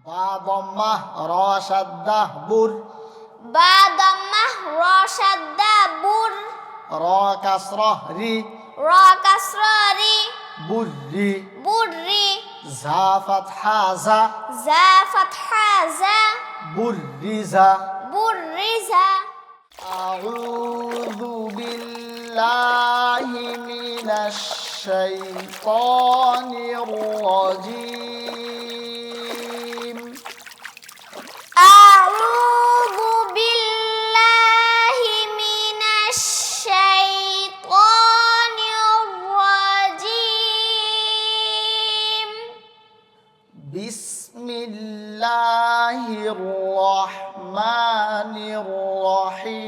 বা দম্মাহ র শাদ্দাহ বুর, বা দাম্মাহ র শাদ্দা বুর, র কাসরাহ রি, র কাসরা রি, বুররি, বুররি, জা ফাতহা জা, জা ফাতহা জা, বুররিজা। বুররিজা। أعوذ بالله من الشيطان الرجيم. أعوذ بالله من الشيطان الرجيم. بسم الله الرحمن الرحيم.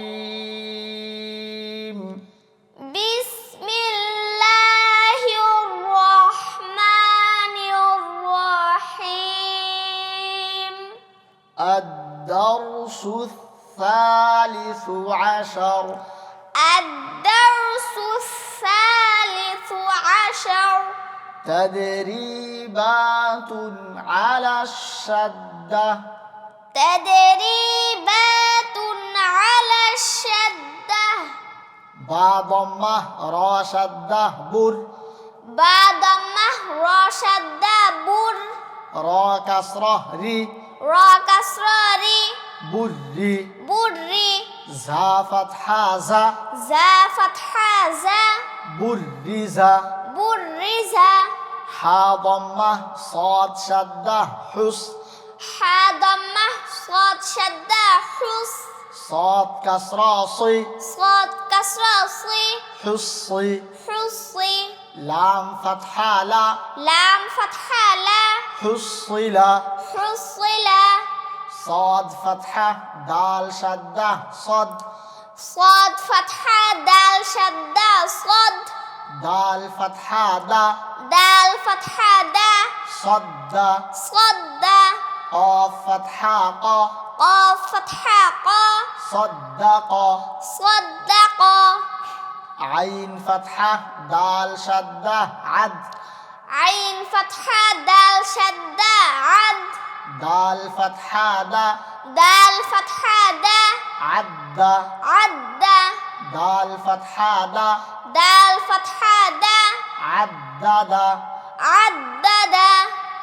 بسم الله الرحمن الرحيم. الدرس الثالث عشر. الدرس الثالث عشر. تدريبات على الشدة. تدريبات على الشدة. با ضمة را شدة بر، با ضمة را شدة بر، را كسرة ري، را كسرة ري، بري، بري، زا فتحة زا، زا فتحة زا، برزة. برزة. حا ضمة صاد شدة حس، حا ضمة صاد شدة حص، صاد كسرة صي، صاد كسرة صي، حصي. حصي. لام فتحة لا، لام فتحة لا، حصلة. حصلة. صاد فتحة دال شدة صد، صاد فتحة دال شدة صد، دال فتحة دا، دال فتحة دا، صد. صد. قاف فتحة قا، قاف فتحة قا، صدق. صدق. عين فتحة دال شدة عد، عين فتحة دال شدة عد، دال فتحة دا، دال فتحة دا، عد. عد. دال فتحة دا، دال فتحة دا، عدد. عدد.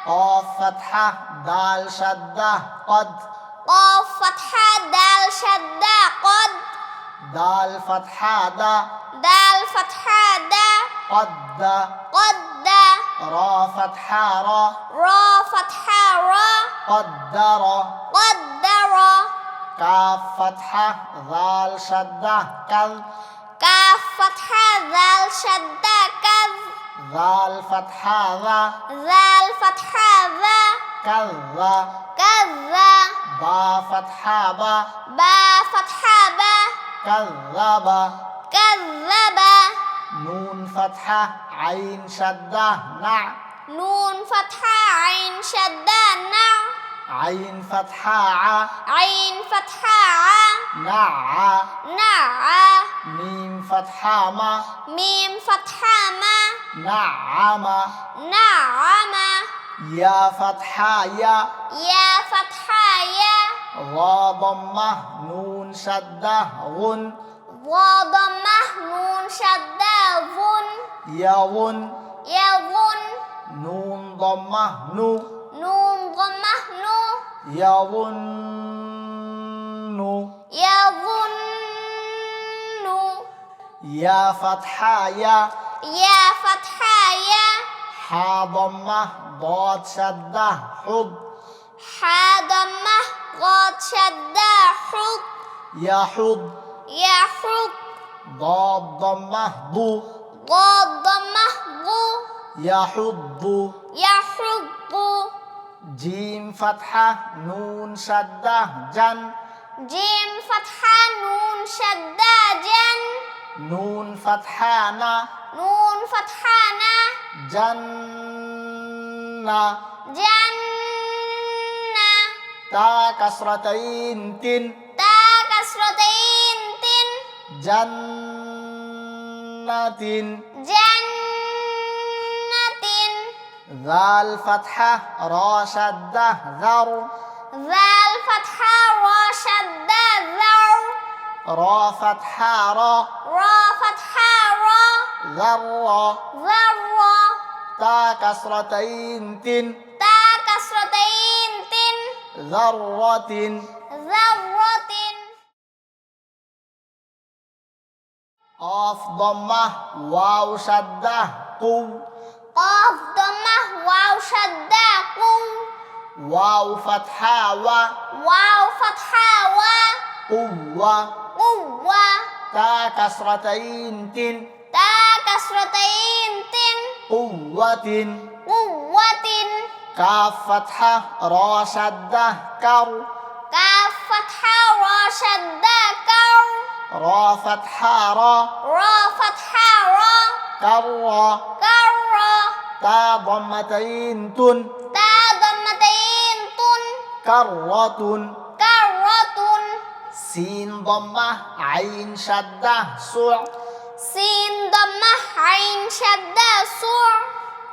قاف فتحة دال شدة قد، قاف فتحة دال شدة قد، دال فتحة دا، دال فتحة دا، قد. قد. را فتحة را، را فتحة را، قدر. قدر. كاف فتحة ذال شدة كذ، كاف فتحة ذال شدة كذ، ذال فتحة ذا، ذال فتحة ذا، كذ. كذ. با فتحة با، با فتحة با، كذب. كذب. نون فتحة عين شدة نع، نون فتحة عين شدة نع، عين فتحة ع، عين فتحة ع، نع. نع. ميم فتحة ما، ميم فتحة ما، نعم. نعم. يا فتحة يا، يا فتحة يا، ضا ضمة نون شدة غن، وضمة نون شدة ظن، يظن. يظن. نون ضمة نو، نون ضمة نو، يظن. يظن. يا فتحة يا، يا فتحة يا، حا ضمة ضاد شدة حض، حا ضمة ضاد شدة حض، يحض. يحض. ضاد ضمة ضو، ضاد ضمة ضو، يحض. يحض. جيم فتحة نون شدة جن، جيم فتحة نون شدة جن، نون فتحة نا، نون فتحة نا، جنة. جنة. تا كسرتين تن، تا كسرتين تن، جنة. جنة. জাল ফাতহা র শাদ্দা যার জাল ফাতহা র শাদ্দা যার র ফাতহা র র ফাতহা র যার যার তা কাসরাতাইন তিন তা কাসরাতাইন তিন যাররাতিন যাররাতিন قاف ضمة واو شدة قو قاف ضمة واو شدة قو واو فتحة و واو فتحة و قوة قوة تا كسرتين تن تا كسرتين تن قوة قوة كاف فتحة را شدة كر كاف فتحة را شدة كر را فتحة را را فتحة را كر كر تا ضمتين تن تا ضمتين تن كرة كرة سين ضمة عين شدة سع سين ضمة عين شدة سع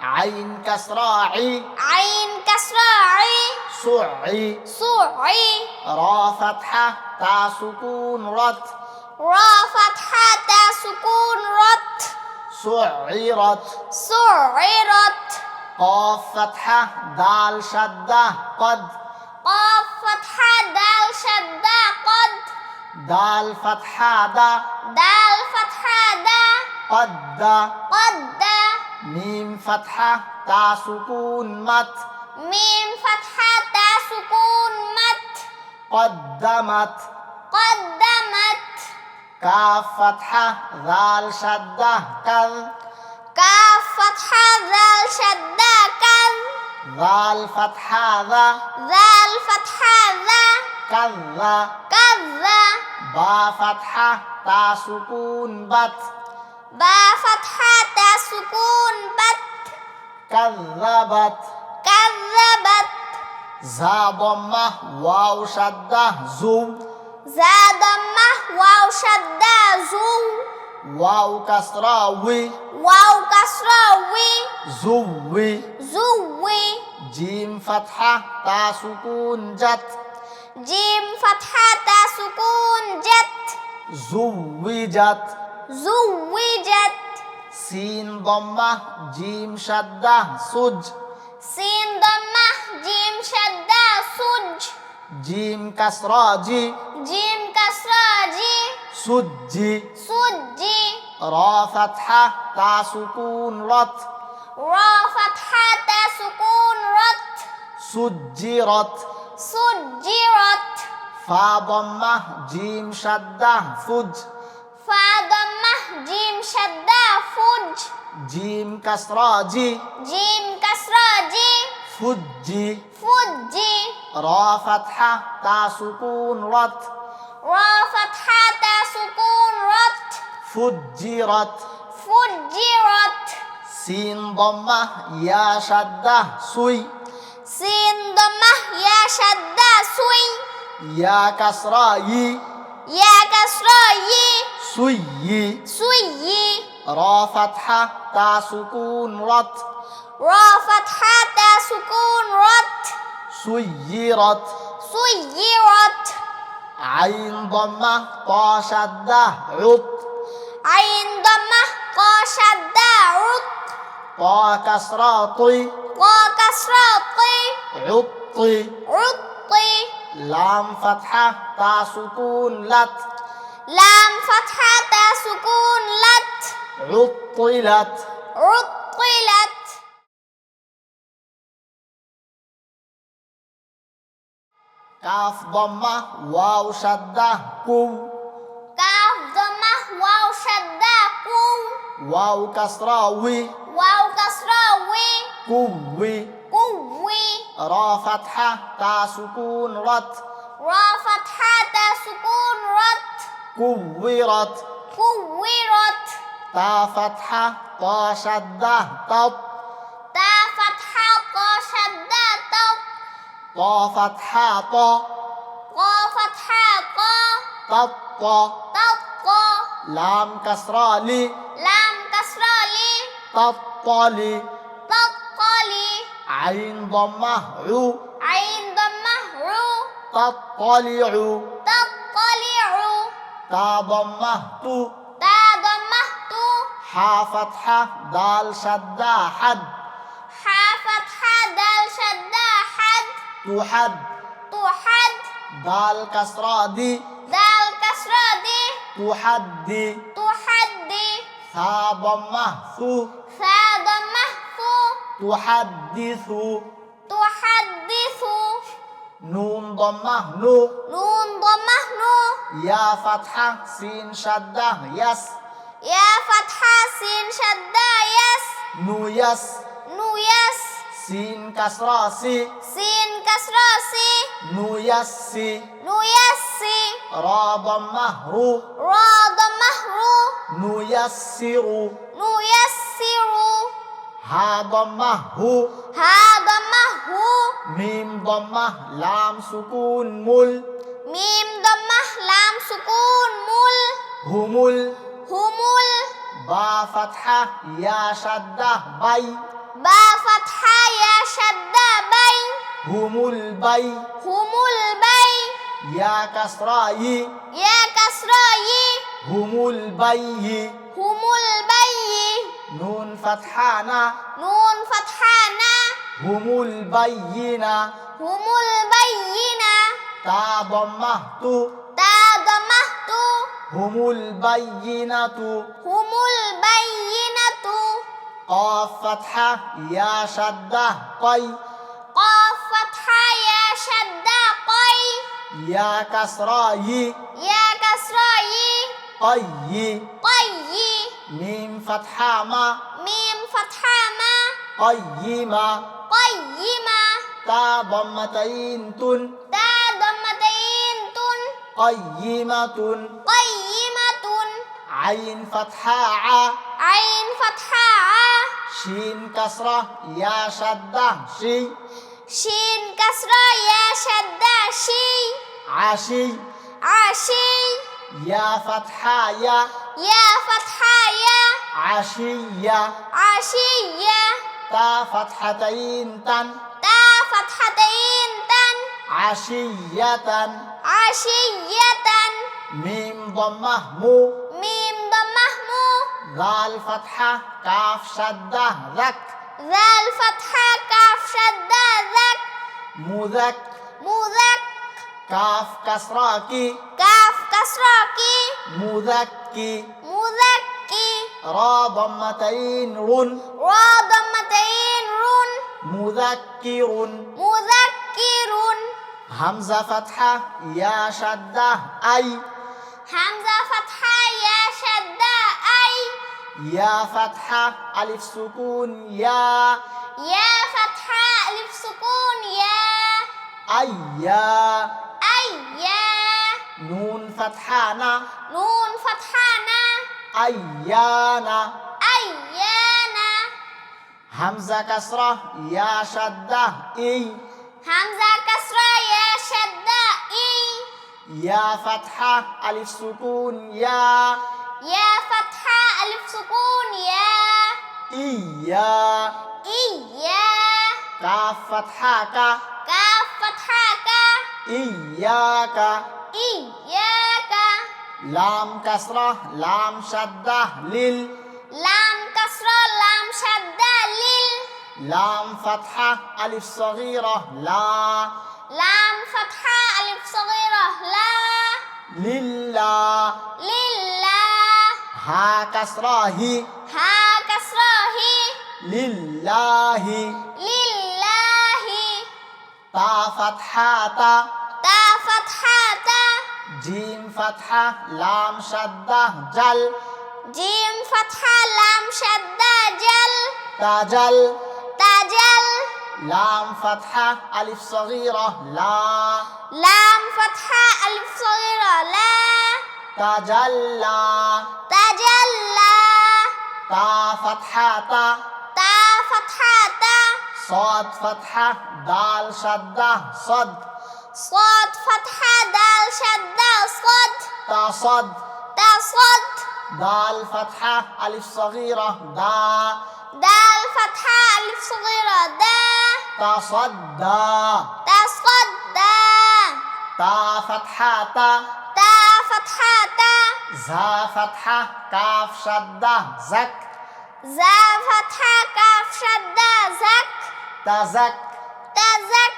عين كسرة عي عين كسرة عي سعي سعي را فتحة تا سكون رت را فتحة تا سكون رت سعرت سعرت قاف فتحة دال شدة قد قاف فتحة دال شدة قد دال فتحة دا دال فتحة دا قد قد ميم فتحة تا سكون مت ميم فتحة تا سكون مت قدمت قدمت كاف فتحة ذال شدة كذ كاف فتحة ذال شدة كذ ذال فتحة ذا ذال فتحة ذا كذ كذ با فتحة تا سكون بت با فتحة تا سكون بت كذبت كذبت زا ضمة واو شدة زو زا ضمة واو شدة زو واو كسرة وي واو كسرة وي زوي زوي جيم فتحة تا سكون جت جيم فتحة تا سكون جت زوجت زوجت سين ضمة جيم شدة سج سين ضمة جيم شدة سج جيم كسرة جي جيم كسرة جي سجي سجي را فتحة تا سكون رت را فتحة تا سكون رت سجرت سجرت فا ضمة جيم شدة فج فا ضمة جيم شدة فج جيم كسرة جي جيم كسرة جي فجي فجي را فتحة تا سكون رت را فتحة تا سكون رت فجرت فجرت سين ضمة يا شدة سوي سين ضمة يا شدة سوي يا كسرة يي يا كسرة يي سوي سوي را فتحة تا سكون رت را فتحة تا سكون رت سيرت سيرت عين ضمة طا شدة عط عين ضمة قا شدة عط طا كسرة طي قا كسرة طي عطي عطي لام فتحة تا سكون لت لام فتحة تا سكون لت عطلت عطلت كاف ضمة واو شدة كو كاف ضمة واو شدة قو واو كسرة وي واو كسرة وي كوي قوي را فتحة تا سكون رت را فتحة تا سكون رت كورت كورت تا فتحة طا شدة تط تا فتحة طا شدة تط طا فتحة طا قا فتحة قا تط تط لام كسرة لي لام كسرة لي تطلي تطلي عين ضمة عو عين ضمة رو تطلع تطلع تا ضمة تو تا ضمة تو حا فتحة دال شدة حد حا فتحة دال شدة حد تحد تحد دال كسرة دي دال كسرة دي تحدي تحدي ثا ضمة ثو ثا ضمة ثو تحدث تحدث نون ضمة نو نون ضمة نو يا فتحة سين شدة يس يا فتحة سين شدة يس نو يس نو يس سين كسرة سي سين كسرة سي نو يسي نو يسي را ضمة رو را ضمة رو نو يسر نو يسر ها ضمة هو ها ضمة هو ميم ضمة لام سكون مل ميم ضمة لام سكون مل همل همل با فتحة يا شدة بي با فتحة يا شدة بي هم البي هم البي يا كسرة ي يا كسرة ي هم البي هم البي نون فتحانا نون فتحانا هم البينة هم البينة تا ضمة تو تا ضمهت هم البينة هم البينة قاف فتحة يا شدة قي قاف فتحة يا شدة قي يا كسرة ي يا كسرة ي قي قي ميم فتحة ما ميم فتحة ما قيمة قيمة تا ضمتين تن تا ضمتين تن قيمة قيمة عين فتحة ع عين فتحة ع شين كسرة يا شدة شي شين كسرة يا شدة شي عشي عشي يا فتحة يا يا فتحة يا عشية عشية تا فتحتين تن تا فتحتين تن عشية عشية ميم ضمة مو ميم ضمه مو ذال فتحة كاف شدة ذك ذا الفتحة كاف شدة ذك مذك مذك كاف كسرة كي كاف كسرة كي مذكي مذكي را ضمتين رن را ضمتين رن مذكر مذكر همزة فتحة يا شدة أي همزة فتحة يا شدة أي يا فتحة ألف سكون يا يا فتحة ألف سكون يا أي يا أي يا نون فتحانا نون فتحانا أيانا أيانا همزة كسرة يا شدة إي همزة كسرة يا شدة إي يا فتحة ألف سكون يا يا فتحة ألف سكون يا إيا إيا كاف فتحة كا كاف فتحة كا إياك إياك لام كسرة لام شدة لل لام كسرة لام شدة لل لام فتحة ألف صغيرة لا لام فتحة ألف صغيرة لا لله لله ها كسرة هي ها كسرة هي لله لله تا فتحة تا تا فتحة تا جيم فتحة لام شدة جل جيم فتحة لام شدة جل تجل تجل لام فتحة ألف صغيرة لا لام فتحة ألف صغيرة لا تجلى تجلى تا فتحة تا تا فتحة تا صاد فتحة دال شدة صد صاد فتحة دال شدة صد تا صد تا صد دال فتحة ألف صغيرة دا دال فتحة ألف صغيرة دا تصدى تصدى تا فتحة تا تا فتحة تا زا فتحة كاف شدة زك زا فتحة كاف شدة زك تزك تزك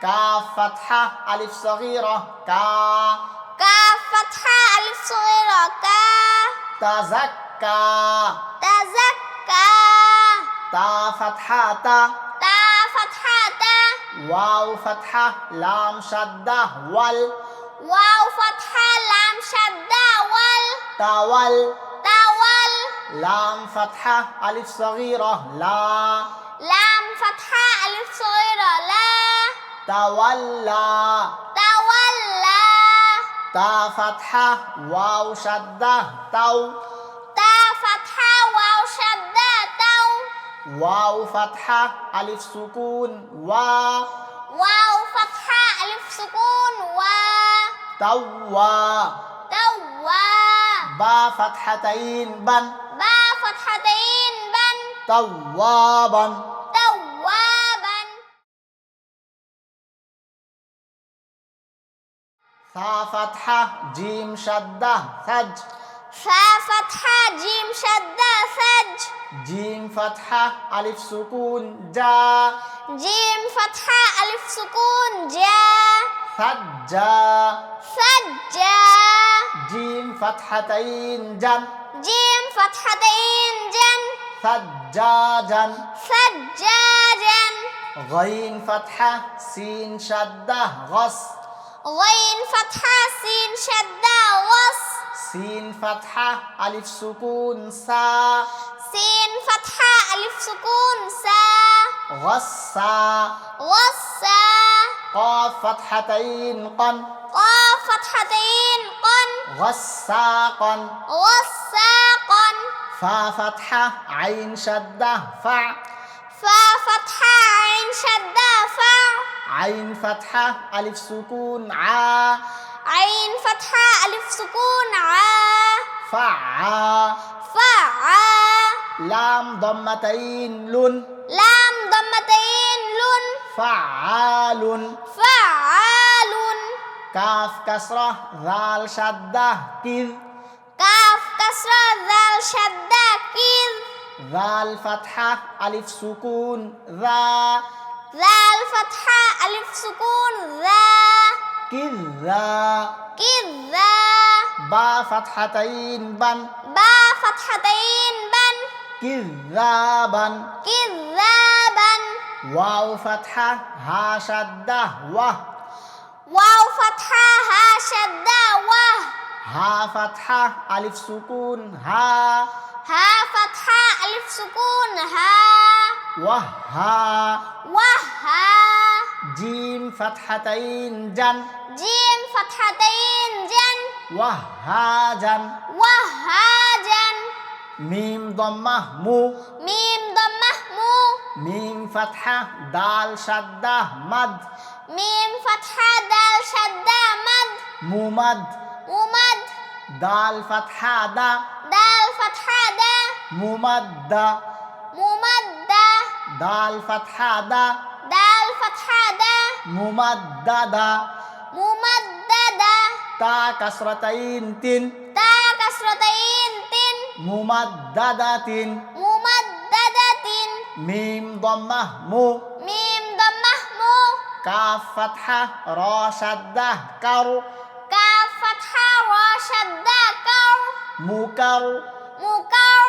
كاف فتحة ألف صغيرة كا كاف فتحة ألف صغيرة كا تزكى تزكى تا فتحة تا تا فتحة تا واو فتحة لام شدة وال واو فتحة لام شدة وال تول تول لام فتحة ألف صغيرة لا لام فتحة ألف صغيرة لا تولى تولى تا فتحة واو شدة تو تا فتحة واو شدة تو واو فتحة ألف سكون وا واو فتحة ألف سكون و توا توا با فتحتين بن با فتحتين بن توابا توابا ثا فتحة جيم شدة ثج فا فتحة جيم شدة ثج جيم فتحة ألف سكون جا جيم فتحة ألف سكون جا ثجا ثجا جيم فتحتين جن جيم فتحتين جن ثجاجا ثجاجا غين فتحة سين شدة غص غين فتحة سين شدة غص سين فتحة ألف سكون سا سين فتحة ألف سكون سا غصا غصا قاف فتحتين قن قاف فتحتين قن غساقا غساقا فا فتحة عين شدة فع فا فتحة عين شدة فع عين فتحة ألف سكون عا عين فتحة ألف سكون عا فعا فعا لام ضمتين لن لام ضمتين لن فعال فعال كاف كسرة ذال شدة كذ كاف كسرة ذال شدة كذ ذال فتحة ألف سكون ذا ذال فتحة ألف سكون ذا كذا كذا با فتحتين بن با فتحتين بن كذابا كذابا واو فتحة ها شدة وه واو فتحة ها شدة وه ها فتحة ألف سكون ها ها فتحة ألف سكون ها وها وها جيم فتحتين جن جيم فتحتين جن وهاجا وهاجا ميم ضمة مو ميم ضمة مو ميم فتحة دال شدة مد ميم فتحة دال شدة مد ممد ممد دال فتحة دا دال فتحة دا ممد ممدة دال فتحة دا دال فتحة دا ممددة ممددة تا كسرتين تن تا كسرتين تن ممددة ممددة ميم ضمة مو ميم ضمة مو كاف فتحة را شدة كر كاف فتحة را شدة كر مكر مكر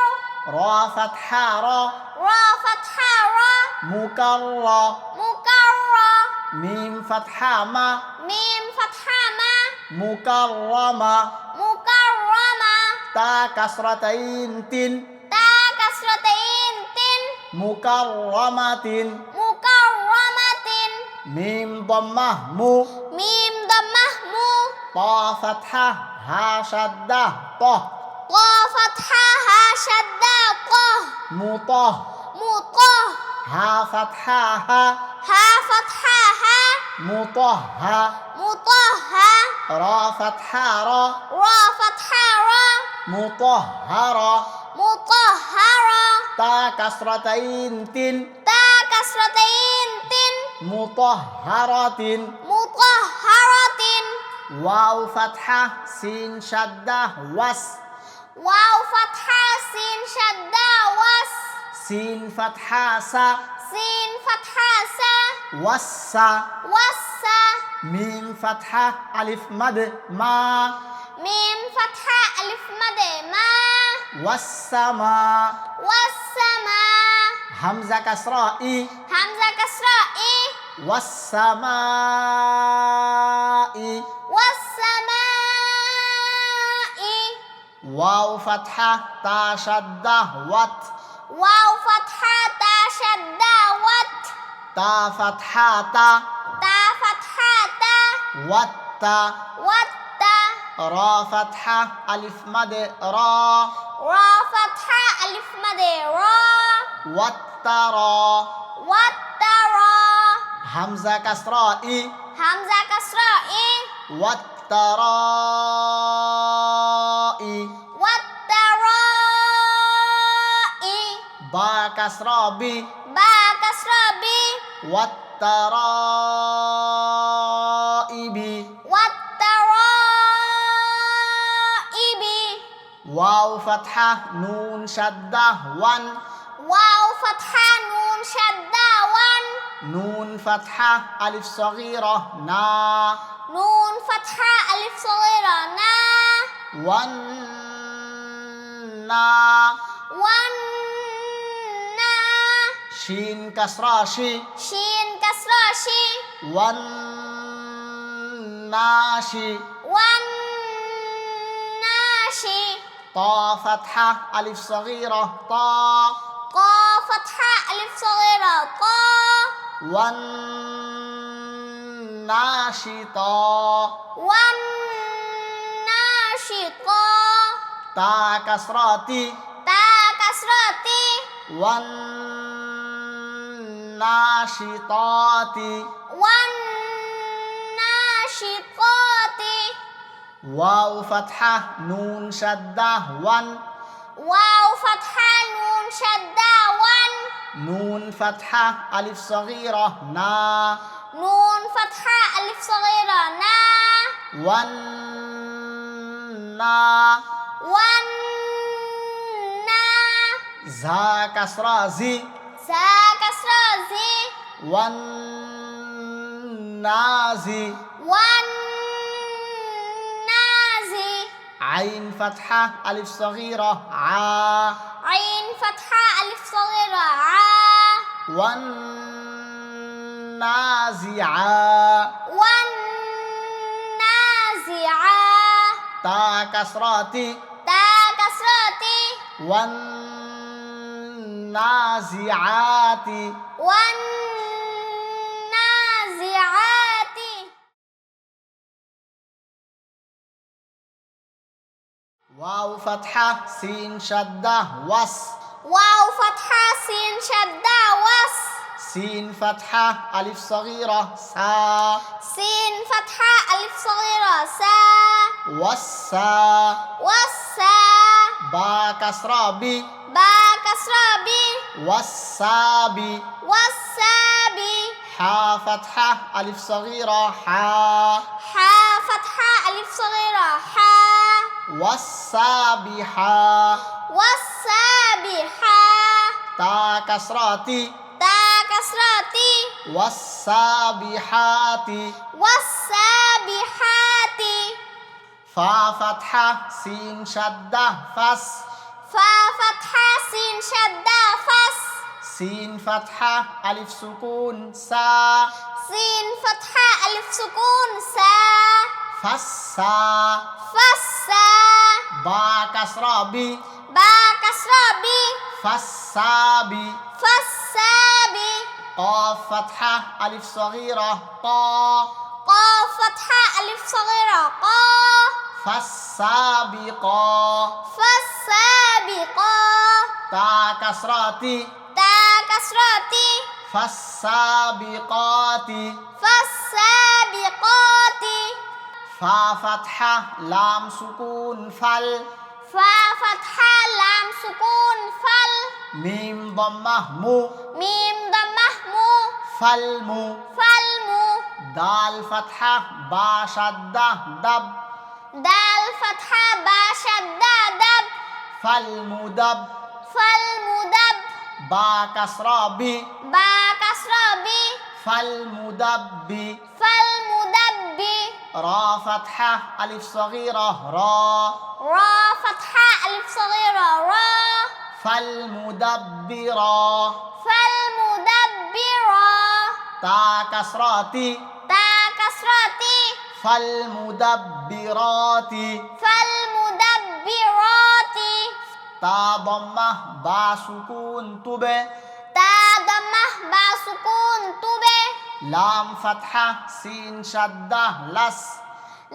را فتحة را را فتحة را مكر مكر ميم فتحة ما ميم فتحة ما مكرمة مكرمة تا كسرتين تن تا كسرتين تن مكرمة مكرمة ميم ضمة مو ميم ضمة مو طا فتحة ها شدة طه قا فتحة ها شدة قه مطه مطه ها فتحة ها ها فتحة ها مطهى مطهى را فتحة را را فتحة را مطهرة مطهرة تا كسرتين تن تا كسرتين تن মুতাহহারাতিন মুতাহহারাতিন ওয়াও ফাতহা সিন শাদ্দা ওয়াস ওয়াও ফাতহা সিন শাদ্দা ওয়াস সিন ফাতহা সা সিন ফাতহা সা ওয়াসসা ওয়াসসা মিম ফাতহা আলিফ মাদ মা মিম ফাতহা আলিফ মাদে মা ওয়াসসামা ওয়াসসামা হামজা কাসরা ই হামজা কাসরা ই ওয়াসসামাই ওয়াসসামাই ওয়াও ফাতহা তা শাদ্দা ওয়াত ওয়াও ফাতহা তা শাদ্দা ওয়াত তা ফাতহা তা তা ফাতহা তা ওয়াত্তা ওয়াত্তা রা ফাতহা আলিফ মাদ রা রা ফাতহা আলিফ মাদে রা ওয়াত্তারা ওয়াত্তারা হামজা কাসরা ই হামজা কাসরা ই ওয়াত্তারাই ওয়াত্তারাই বা কাসরা বি বা কাসরা বি ওয়াত্তারাইবি ওয়াত্তারাইবি ওয়াও ফাতহা নুন শাদ্দা ওয়ান ওয়াও ফাতহা নুন শাদ্দা ওয়ান নুন ফাতহা আলিফ সগীরা না নুন ফাতহা আলিফ সগীরা না ওয়ান না ওয়ান না শিন কাসরা শি শিন কাসরা শি ওয়ান নাশি ওয়ান নাশি তা ফাতহা আলিফ সগীরা তা قاف فتحة ألف صغيرة قا والناشطا والناشطة تا كسراتي تا كسرتي والناشطات والناشطات واو فتحة نون شدة ون واو فتحة نون شدة ون نون فتحة ألف صغيرة نا نون فتحة ألف صغيرة نا والنا والنا زا كسرة زي زا كسرة زي والنازي والنازي عين فتحة ألف صغيرة ع عين فتحة ألف صغيرة ع والنازعة والنازعة تا كسراتي تا كسرتي والنازعات والنازعات واو فتحة سين شدة وس واو فتحة سين شدة وس سين فتحة ألف صغيرة سا سين فتحة ألف صغيرة سا والسا والسا با كسرة بي با كسرة بي والسابي والسابي حا فتحة ألف صغيرة حا حا فتحة ألف صغيرة حا والسابحة والسابحة تا كسراتي تا كسرتي والسابحات والسابحات فا فتحة سين شدة فس فا فتحة سين شدة فس سين فتحة ألف سكون سا سين فتحة ألف سكون سا فسا فسا با كسرة بي با كسرة بي فسابي فسابي قاف فتحة ألف صغيرة طا قاف فتحة ألف صغيرة قا فالسابقا فالسابقة تا كسراتي تا كسرتي فالسابقات فالسابقات فا فتحة لام سكون فل فا فتحة لام سكون فل ميم ضمة مو ميم ضمة مو ফালমু فالمو দাল ফাতহা বা শাদ্দা দাব دال فتحة با شدة دب ফালমুদাব فالمدب বা কাসরা বি با كسرة بي ফালমুদাব্বি فالمدبي রা ফাতহা আলিফ সগীরা را فتحة ألف صغيرة را ফালমুদাব্বিরা فالمدبرة তা কাসরাতি تا كسرتي ফালমুদাব্বিরাতি فالمدبرات তা দম্মা বা সুকুন তুবে تا ضمة با سكون تبه লাম ফাতহা সিন শাদ্দা লাস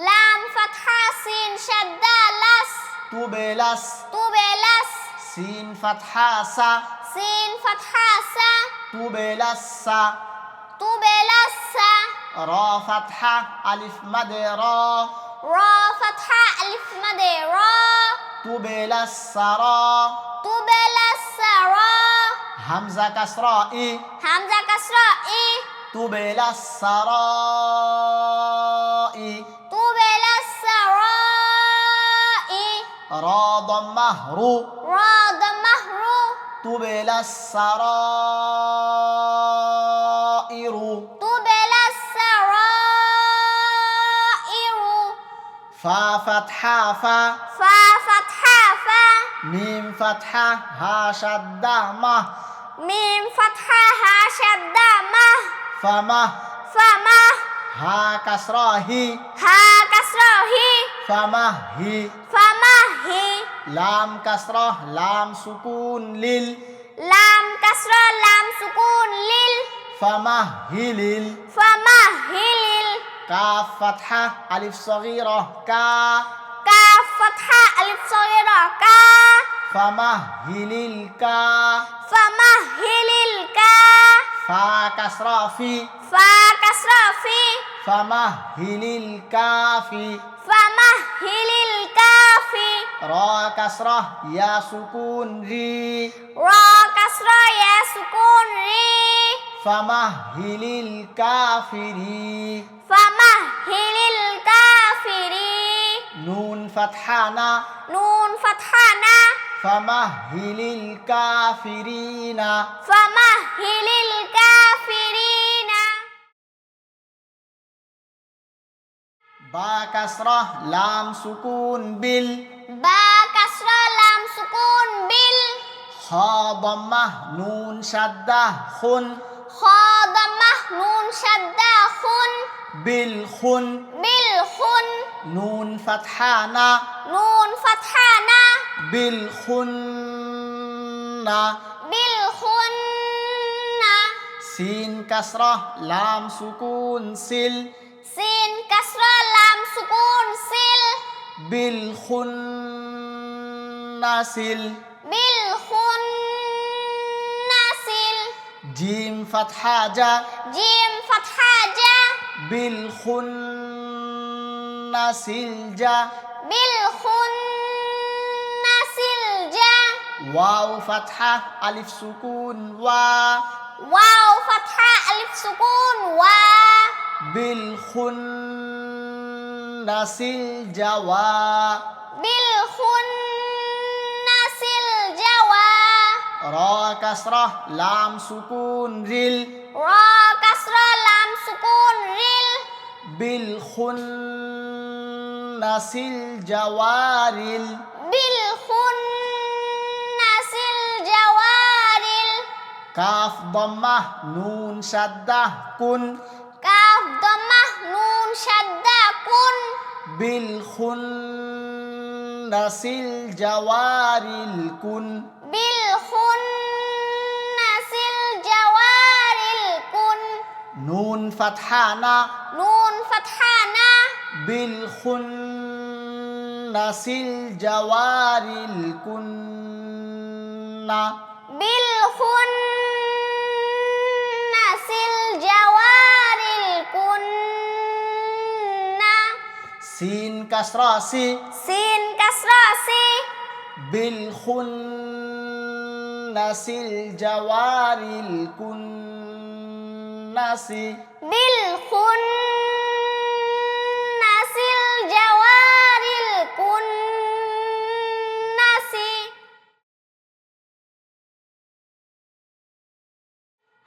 لام فتحة سين شدة لس তুবে লাস تبه لس সিন ফাতহা সা سين فتحة سا তুবে লাসসা تبه لس রা ফাতহা আলিফ মাদে রা را فتحة ألف مد را তুবে লাসসারা تبه لس را হামজা কাসরা ই همزة كسرة إي তুবে লাসসারা ই تبه لس را إي রা দম্মা রু را ضمة رو তুবে লাসসারা ইরু تبه لس را إير ফা ফাতহা ফা فا فتحة فا মিম ফাতহা হা শাদ্দা মা ميم فتحة ها شدة مه ফামা فمه হা কাসরা হি ها كسرة هي ফামা হি فمه هي লাম কাসরা লাম সুকুন লিল لام كسرة لام سكون لل ফামা হিলিল فمه هلل কাফ ফাতহা আলিফ সগীরা কা كاف فتحة ألف صغيرة كا ফামা হিলিল কা فمه هلل كا ফা কাসরা ফি فا كسرة في ফামা হিলিল কাফি فمه هلل كافي রা কাসরা ইয়া সুকুন রি را كسرة يا سكون ري ফামা হিলিল কাফিরি فمهل الكافرين নুন ফাতহা না نون فتحنا ফামা হিলিল কাফিরিনা فمهل الكافرين বা কাসরা লাম সুকুন বিল با كسرة لام سكون بال খ দম্মা নুন শাদ্দা খুন خا ضمة نون شدة خن বিল খুন بالخن নুন ফাতহা না نون فتحنا বিল খুন না بالخن সিন কাসরা লাম সুকুন সিল سين كسرة لام سكون سل বিল খুন না সিল بالخن سل জিম ফাতহা জা جيم فتحة جا বিল খুন না সিল জা بالخن سل جا ওয়াও ফাতহা আলিফ সুকুন ওয়া واو فتحة ألف سكون وا বিল খুন না সিল জাওয়া بالخن سل جوا রা কাসরা লাম সুকুন রিল را كسرة لام سكون رل বিল খুন না সিল জাওয়ারিল بالخن سل جوارل কাফ দম্মা নুন শাদ্দা কুন كاف ضمة نون شدة كن বিল খুন না সিল জাওয়ারিল কুন بالخن سل جوارل كن নুন ফাতহা না نون فتحنا বিল খুন না সিল জাওয়ারিল কুন না بالخن سل جوارل كن সিন কাসরা সি سين كسرة سي বিল খুন না সিল জাওয়ারিল কুন بالخنس بالخنس الجوار الكنس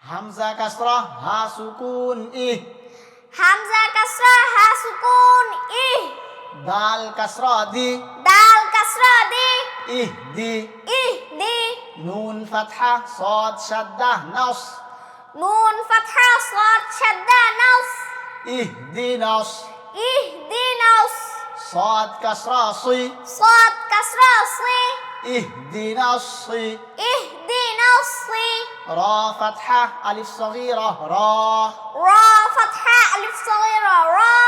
همزة كسرة ها سكون همزة كسرة ها سكون دال كسرة دي دال كسرة دي دي دي نون فتحة صاد شدة نص نون فتحة صاد شدة نص دي نص دي نص صاد كسرة صي صاد كسرة صي دي نصي دي نصي را فتحة ألف صغيرة را را فتحة ألف صغيرة را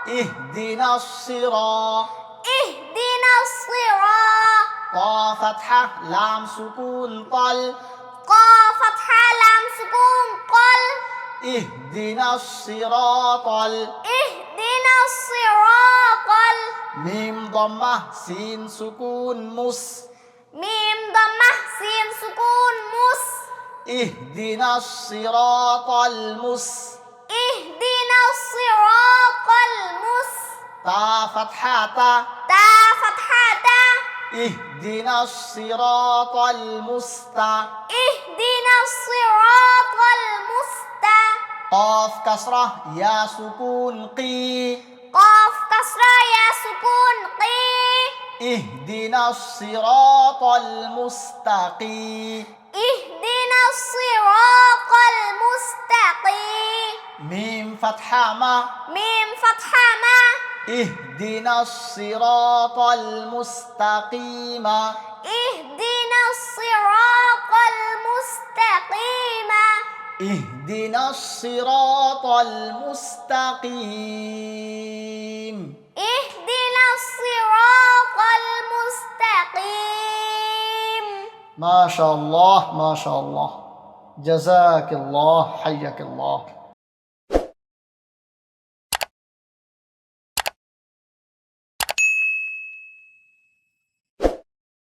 اهدنا الصراط اهدنا الصراط طا فتحة لام سكون طل قا فتحة لام سكون قل اهدنا الصراط اهدنا الصراط ميم ضمة سين سكون مس ميم ضمة سين سكون مس اهدنا الصراط المس اهدنا الصراط المس تا فتحة تا تا فتحة تا اهدنا الصراط المستا اهدنا الصراط المستا قاف كسرة يا سكون قي قاف كسرة يا سكون قي اهدنا الصراط المستقيم اهدنا الصراط المستقيم ميم فتحة ما ميم فتحة ما اهدنا الصراط المستقيم اهدنا الصراط المستقيم اهدنا الصراط المستقيم اهدنا الصراط المستقيم ما شاء الله ما شاء الله جزاك الله حياك الله